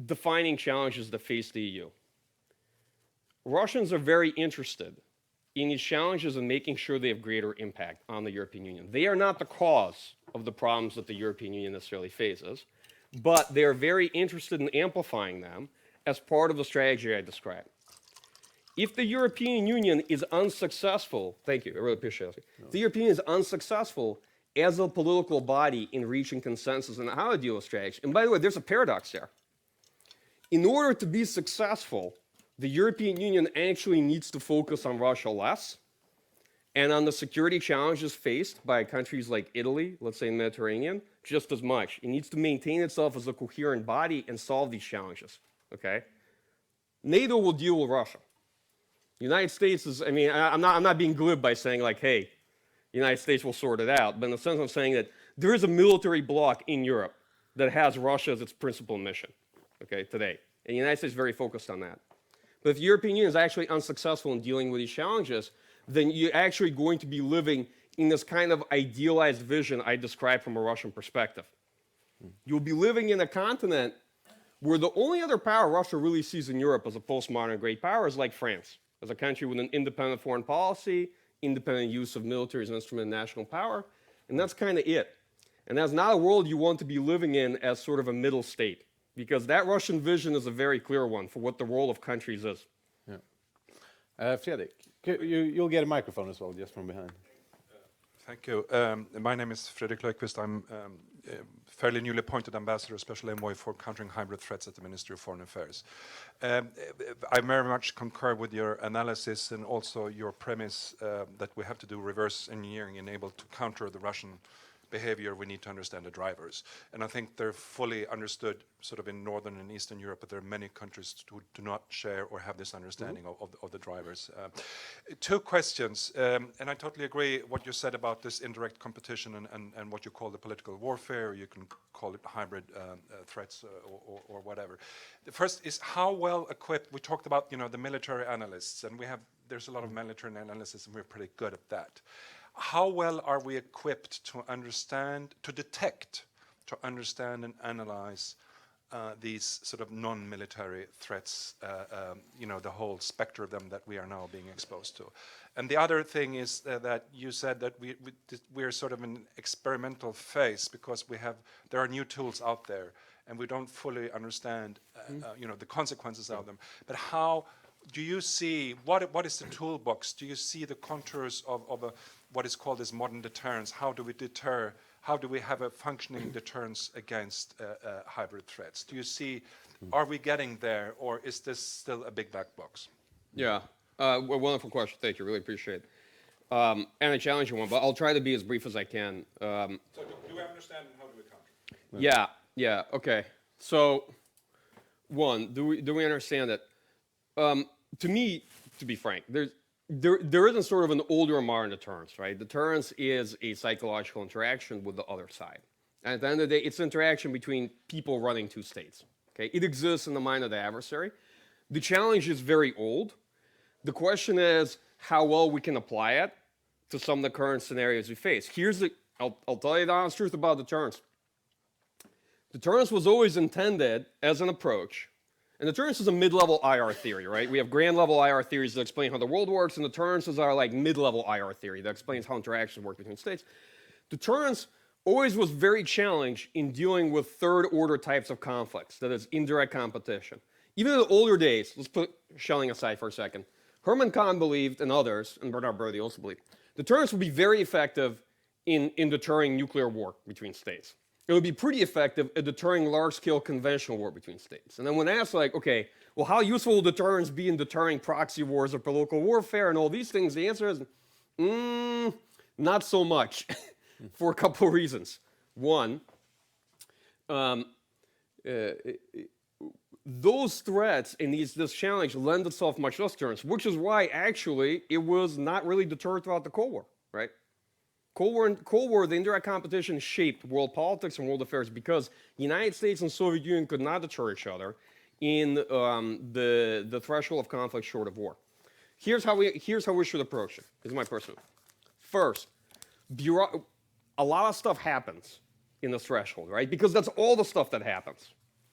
defining challenges that face the EU. Russians are very interested in these challenges and making sure they have greater impact on the European Union. They are not the cause of the problems that the European Union necessarily faces, but they are very interested in amplifying them as part of the strategy I described. If the European Union is unsuccessful, thank you, I really appreciate it. If the European Union is unsuccessful as a political body in reaching consensus on how to deal with strategy, and by the way, there's a paradox there. In order to be successful, the European Union actually needs to focus on Russia less and on the security challenges faced by countries like Italy, let's say in the Mediterranean, just as much. It needs to maintain itself as a coherent body and solve these challenges, okay? NATO will deal with Russia. United States is, I mean, I'm not being glib by saying like, hey, the United States will sort it out, but in the sense I'm saying that there is a military bloc in Europe that has Russia as its principal mission, okay, today. And the United States is very focused on that. But if the European Union is actually unsuccessful in dealing with these challenges, then you're actually going to be living in this kind of idealized vision I described from a Russian perspective. You'll be living in a continent where the only other power Russia really sees in Europe as a postmodern great power is like France, as a country with an independent foreign policy, independent use of military as an instrument of national power, and that's kind of it. And that's not a world you want to be living in as sort of a middle state, because that Russian vision is a very clear one for what the role of countries is. Yeah. Fredrik, you'll get a microphone as well, just from behind. Thank you. My name is Fredrik Löfqvist. I'm fairly newly appointed ambassador, special envoy for countering hybrid threats at the Ministry of Foreign Affairs. I very much concur with your analysis and also your premise that we have to do reverse engineering and able to counter the Russian behavior. We need to understand the drivers. And I think they're fully understood sort of in Northern and Eastern Europe, but there are many countries who do not share or have this understanding of the drivers. Two questions, and I totally agree what you said about this indirect competition and what you call the political warfare, or you can call it hybrid threats or whatever. The first is how well equipped, we talked about, the military analysts, and there's a lot of military analysis and we're pretty good at that. How well are we equipped to understand, to detect, to understand and analyze these sort of non-military threats, the whole spectrum of them that we are now being exposed to? And the other thing is that you said that we're sort of in an experimental phase because there are new tools out there and we don't fully understand, the consequences of them. But how do you see, what is the toolbox? Do you see the contours of what is called as modern deterrence? How do we deter? How do we have a functioning deterrence against hybrid threats? Do you see, are we getting there, or is this still a big black box? Yeah, wonderful question. Thank you. Really appreciate it. And a challenging one, but I'll try to be as brief as I can. So do we understand and how do we counter? Yeah. Okay. So, one, do we understand that? To me, to be frank, there isn't sort of an older or modern deterrence, right? Deterrence is a psychological interaction with the other side. And at the end of the day, it's interaction between people running two states. Okay? It exists in the mind of the adversary. The challenge is very old. The question is how well we can apply it to some of the current scenarios we face. I'll tell you the honest truth about deterrence. Deterrence was always intended as an approach. And deterrence is a mid-level IR theory, right? We have grand-level IR theories that explain how the world works, and deterrence is our like mid-level IR theory that explains how interactions work between states. Deterrence always was very challenged in dealing with third-order types of conflicts, that is, indirect competition. Even in the older days, let's put shelling aside for a second, Herman Kahn believed, and others, and Bernard Brody also believed, deterrence would be very effective in deterring nuclear war between states. It would be pretty effective at deterring large-scale conventional war between states. And then when asked, like, okay, well, how useful will deterrence be in deterring proxy wars or political warfare and all these things, the answer is, not so much, for a couple of reasons. One, those threats and this challenge lend itself much less to deterrence, which is why, actually, it was not really deterred throughout the Cold War, right? Cold War, the indirect competition shaped world politics and world affairs because the United States and Soviet Union could not deter each other in the threshold of conflict short of war. Here's how we should approach it. This is my personal view. First, a lot of stuff happens in this threshold, right? Because that's all the stuff that happens.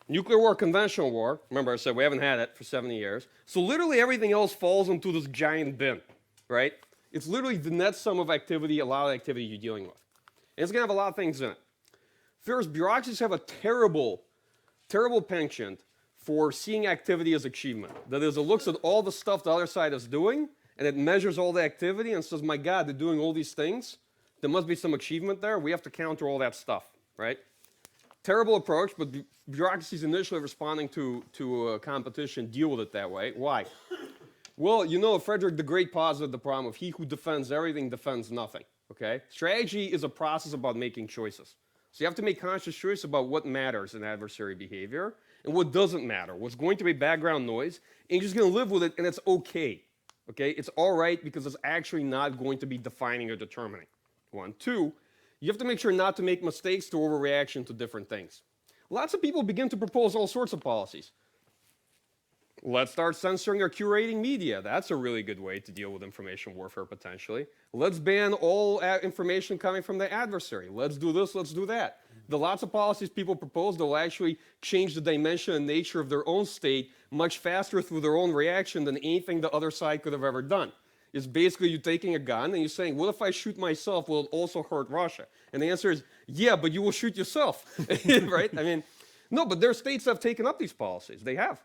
Nuclear war, conventional war. Remember, I said we haven't had it for 70 years. So literally everything else falls into this giant bin, right? It's literally the net sum of activity, a lot of activity you're dealing with. And it's going to have a lot of things in it. First, bureaucracies have a terrible, terrible penchant for seeing activity as achievement. That is, it looks at all the stuff the other side is doing, and it measures all the activity and says, my God, they're doing all these things. There must be some achievement there. We have to counter all that stuff, right? Terrible approach, but bureaucracies initially responding to a competition deal with it that way. Why? Well, Frederick the Great posited the problem of he who defends everything defends nothing, okay? Strategy is a process about making choices. So you have to make conscious choice about what matters in adversary behavior and what doesn't matter, what's going to be background noise, and you're just going to live with it, and it's okay. Okay, it's all right because it's actually not going to be defining or determining. 1, 2, you have to make sure not to make mistakes to overreaction to different things. Lots of people begin to propose all sorts of policies. Let's start censoring or curating media. That's a really good way to deal with information warfare potentially. Let's ban all information coming from the adversary. Let's do this, let's do that. The lots of policies people propose that will actually change the dimension and nature of their own state much faster through their own reaction than anything the other side could have ever done. It's basically you taking a gun and you're saying, what if I shoot myself? Will it also hurt Russia? And the answer is, yeah, but you will shoot yourself, right? I mean, no, but there are states that have taken up these policies. They have.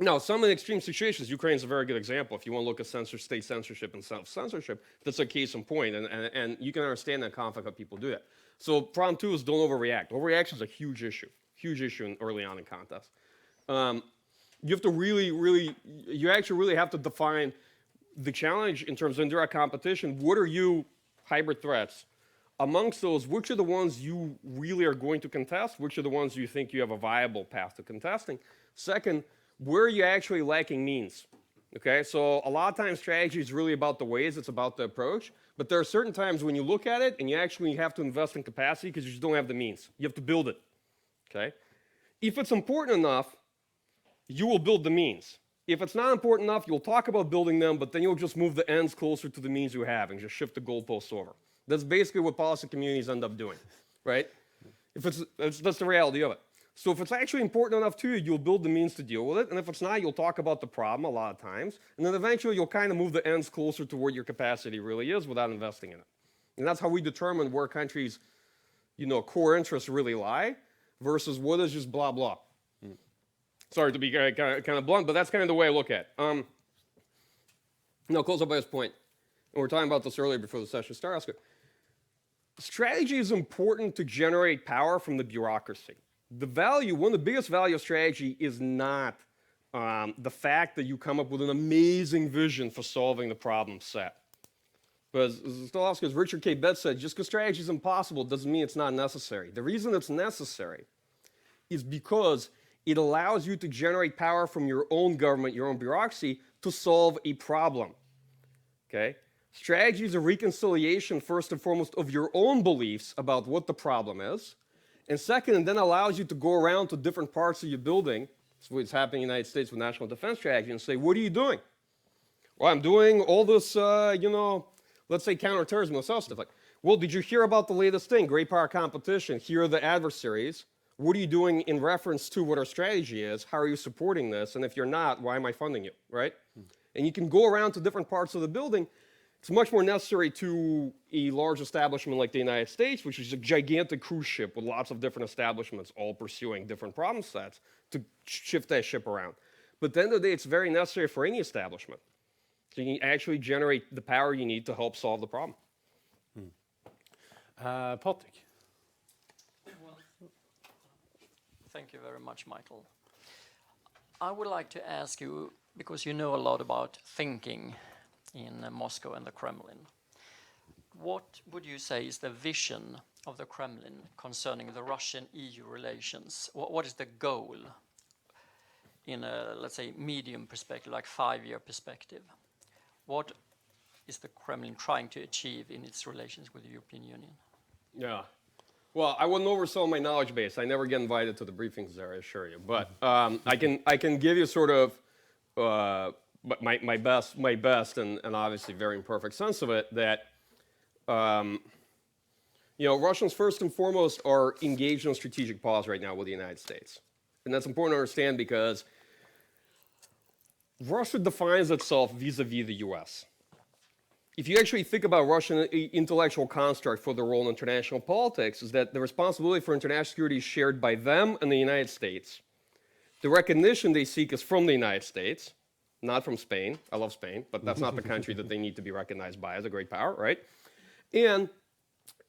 Now, some in extreme situations, Ukraine's a very good example. If you want to look at state censorship and self-censorship, that's a case in point, and you can understand that conflict how people do that. So problem 2 is don't overreact. Overreaction is a huge issue early on in contests. You have to you actually really have to define the challenge in terms of indirect competition. What are you hybrid threats? Amongst those, which are the ones you really are going to contest? Which are the ones you think you have a viable path to contesting? Second, where are you actually lacking means? Okay, so a lot of times strategy is really about the ways, it's about the approach, but there are certain times when you look at it and you actually have to invest in capacity because you just don't have the means. You have to build it, okay? If it's important enough, you will build the means. If it's not important enough, you'll talk about building them, but then you'll just move the ends closer to the means you have and just shift the goalposts over. That's basically what policy communities end up doing, right? That's the reality of it. So if it's actually important enough to you, you'll build the means to deal with it. And if it's not, you'll talk about the problem a lot of times. And then eventually you'll kind of move the ends closer to where your capacity really is without investing in it. And that's how we determine where countries, core interests really lie versus what is just blah, blah. Sorry to be kind of blunt, but that's kind of the way I look at it. Close up by this point. And we were talking about this earlier before the session started. Oscar. Strategy is important to generate power from the bureaucracy. One of the biggest value of strategy is not the fact that you come up with an amazing vision for solving the problem set. But as Richard K. Betts said, just because strategy is impossible doesn't mean it's not necessary. The reason it's necessary is because it allows you to generate power from your own government, your own bureaucracy, to solve a problem. Okay? Strategy is a reconciliation, first and foremost, of your own beliefs about what the problem is. And second, it then allows you to go around to different parts of your building, that's what's happening in the United States with national defense strategy, and say, what are you doing? Well, I'm doing all this, let's say counterterrorism and stuff. Like, well, did you hear about the latest thing, great power competition? Here are the adversaries. What are you doing in reference to what our strategy is? How are you supporting this? And if you're not, why am I funding you, right? And you can go around to different parts of the building. It's much more necessary to a large establishment like the United States, which is a gigantic cruise ship with lots of different establishments all pursuing different problem sets to shift that ship around. But at the end of the day, it's very necessary for any establishment. So you can actually generate the power you need to help solve the problem. Patrik. Well, thank you very much, Michael. I would like to ask you, because you know a lot about thinking in Moscow and the Kremlin. What would you say is the vision of the Kremlin concerning the Russian-EU relations? What is the goal in a, let's say, medium perspective, like 5-year perspective? What is the Kremlin trying to achieve in its relations with the European Union? Yeah. Well, I wouldn't oversell my knowledge base. I never get invited to the briefings there, I assure you. But I can give you sort of my best and obviously very imperfect sense of it, that Russians first and foremost are engaged in a strategic pause right now with the United States. And that's important to understand because Russia defines itself vis-a-vis the US. If you actually think about Russian intellectual construct for their role in international politics, is that the responsibility for international security is shared by them and the United States. The recognition they seek is from the United States, not from Spain. I love Spain, but that's not the country that they need to be recognized by as a great power, right? And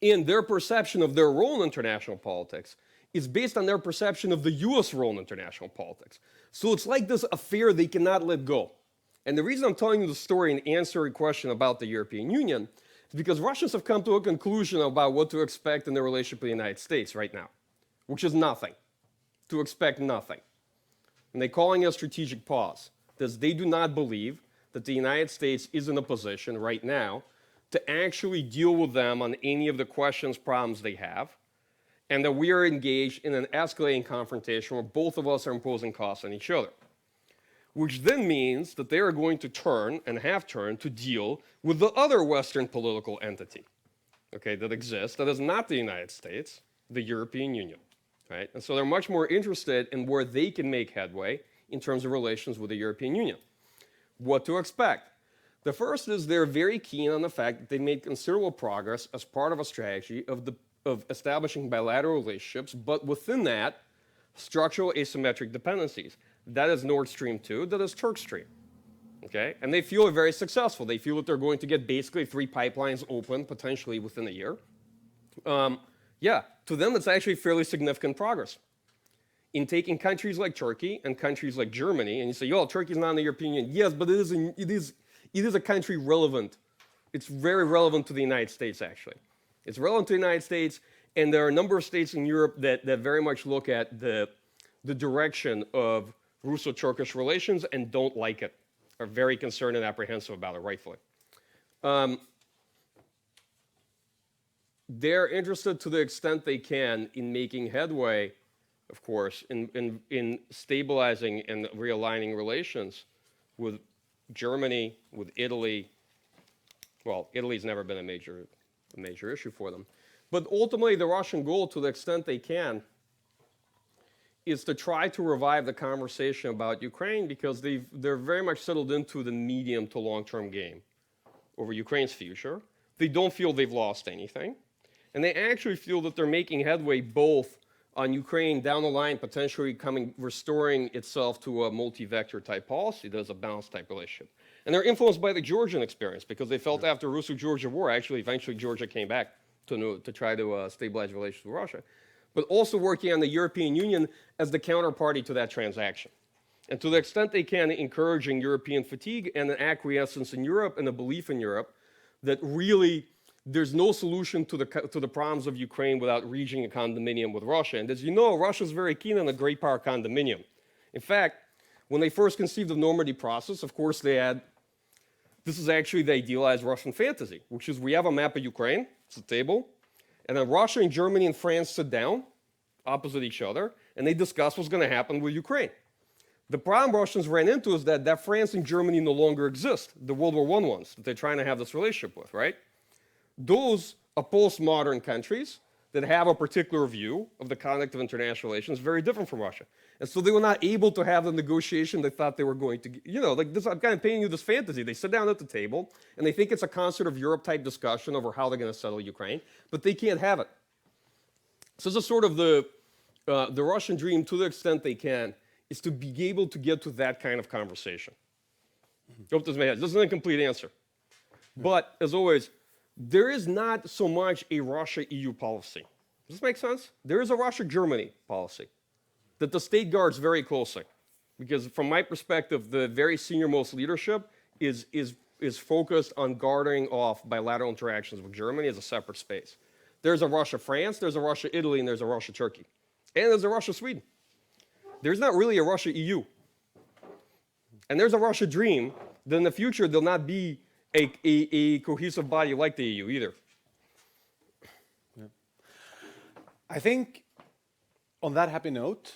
in their perception of their role in international politics is based on their perception of the US role in international politics. So it's like this affair they cannot let go. And the reason I'm telling you the story and answering a question about the European Union is because Russians have come to a conclusion about what to expect in their relationship with the United States right now, which is nothing, to expect nothing. And they're calling it a strategic pause, because they do not believe that the United States is in a position right now to actually deal with them on any of the questions, problems they have, and that we are engaged in an escalating confrontation where both of us are imposing costs on each other. Which then means that they are going to turn, and have turned, to deal with the other Western political entity, okay, that exists, that is not the United States, the European Union, right? And so they're much more interested in where they can make headway in terms of relations with the European Union. What to expect? The first is they're very keen on the fact that they made considerable progress as part of a strategy of establishing bilateral relationships, but within that, structural asymmetric dependencies. That is Nord Stream 2, that is Turk Stream. Okay? And they feel very successful. They feel that they're going to get basically 3 pipelines open potentially within a year. Yeah, to them it's actually fairly significant progress. In taking countries like Turkey and countries like Germany, and you say, yo, Turkey's not in the European Union. Yes, but it is a country relevant. It's very relevant to the United States, actually. It's relevant to the United States, and there are a number of states in Europe that very much look at the direction of Russo-Turkish relations and don't like it, are very concerned and apprehensive about it, rightfully. They're interested to the extent they can in making headway, of course, in stabilizing and realigning relations with Germany, with Italy. Well, Italy's never been a major issue for them. But ultimately, the Russian goal, to the extent they can, is to try to revive the conversation about Ukraine, because they're very much settled into the medium to long-term game over Ukraine's future. They don't feel they've lost anything. And they actually feel that they're making headway both on Ukraine down the line, potentially restoring itself to a multi-vector type policy that is a balanced type relationship. And they're influenced by the Georgian experience, because they felt after the Russo-Georgia War, actually, eventually Georgia came back to try to stabilize relations with Russia, but also working on the European Union as the counterparty to that transaction. And to the extent they can, encouraging European fatigue and an acquiescence in Europe and a belief in Europe that really there's no solution to the problems of Ukraine without reaching a condominium with Russia. And as you know, Russia's very keen on a great power condominium. In fact, when they first conceived the Normandy process, of course they had, this is actually the idealized Russian fantasy, which is we have a map of Ukraine, it's a table, and then Russia and Germany and France sit down opposite each other, and they discuss what's going to happen with Ukraine. The problem Russians ran into is that France and Germany no longer exist, the World War I ones that they're trying to have this relationship with, right? Those are postmodern countries that have a particular view of the conduct of international relations, very different from Russia. And so they were not able to have the negotiation they thought they were going to, like this, I'm kind of painting you this fantasy. They sit down at the table, and they think it's a concert of Europe type discussion over how they're going to settle Ukraine, but they can't have it. So this is sort of the Russian dream, to the extent they can, is to be able to get to that kind of conversation. I hope this makes sense. This is an incomplete answer. But, as always, there is not so much a Russia-EU policy. Does this make sense? There is a Russia-Germany policy that the state guards very closely. Because from my perspective, the very senior-most leadership is focused on guarding off bilateral interactions with Germany as a separate space. There's a Russia-France, there's a Russia-Italy, and there's a Russia-Turkey. And there's a Russia-Sweden. There's not really a Russia-EU. And there's a Russia dream that in the future there'll not be a cohesive body like the EU either. Yeah. I think on that happy note,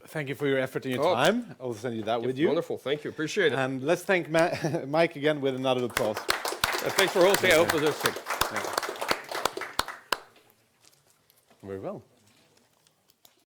thank you for your effort and your time. I will send you that with you. Wonderful, thank you, appreciate it. And let's thank Mike again with another applause. Thanks for hosting, I hope this is good. Very well.